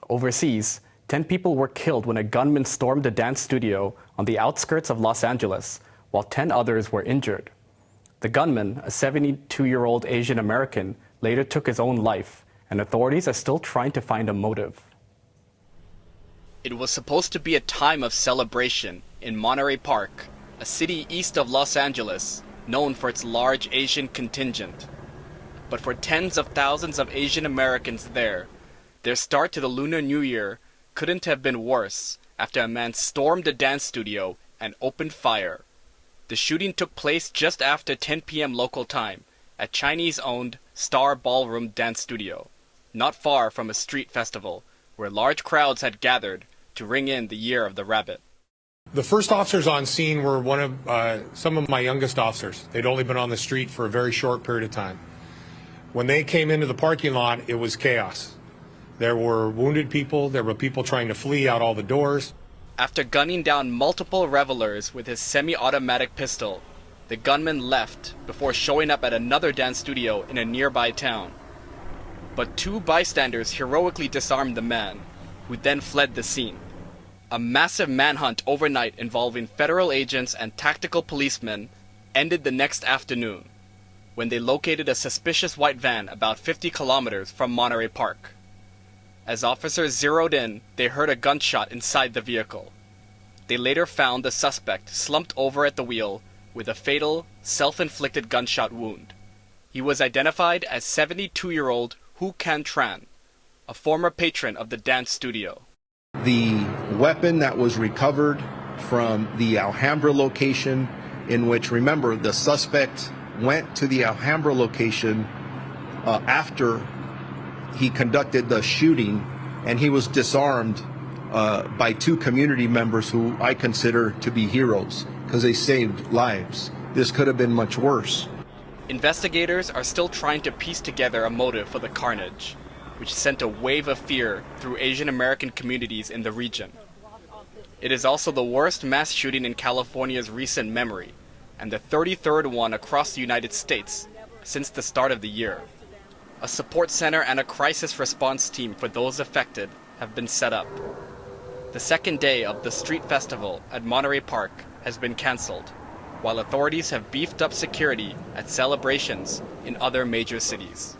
Overseas, 10 people were killed when a gunman stormed a dance studio on the outskirts of Los Angeles, while 10 others were injured. The gunman, a 72-year-old Asian American, later took his own life, and authorities are still trying to find a motive. It was supposed to be a time of celebration in Monterey Park, a city east of Los Angeles, known for its large Asian contingent. But for tens of thousands of Asian Americans there, their start to the Lunar New Year couldn't have been worse after a man stormed a dance studio and opened fire. The shooting took place just after 10 p.m. local time at Chinese-owned Star Ballroom Dance Studio, not far from a street festival where large crowds had gathered to ring in the Year of the Rabbit. The first officers on scene were some of my youngest officers. They'd only been on the street for a very short period of time. When they came into the parking lot, it was chaos. There were wounded people, there were people trying to flee out all the doors. After gunning down multiple revelers with his semi-automatic pistol, the gunman left before showing up at another dance studio in a nearby town. But two bystanders heroically disarmed the man, who then fled the scene. A massive manhunt overnight involving federal agents and tactical policemen ended the next afternoon, when they located a suspicious white van about 50 kilometers from Monterey Park. As officers zeroed in, they heard a gunshot inside the vehicle. They later found the suspect slumped over at the wheel with a fatal, self-inflicted gunshot wound. He was identified as 72-year-old Hu Can Tran, a former patron of the dance studio. The weapon that was recovered from the Alhambra location, in which, remember, the suspect went to the Alhambra location after he conducted the shooting, and he was disarmed by two community members who I consider to be heroes because they saved lives. This could have been much worse. Investigators are still trying to piece together a motive for the carnage, which sent a wave of fear through Asian American communities in the region. It is also the worst mass shooting in California's recent memory, and the 33rd one across the United States since the start of the year. A support center and a crisis response team for those affected have been set up. The second day of the street festival at Monterey Park has been canceled, while authorities have beefed up security at celebrations in other major cities.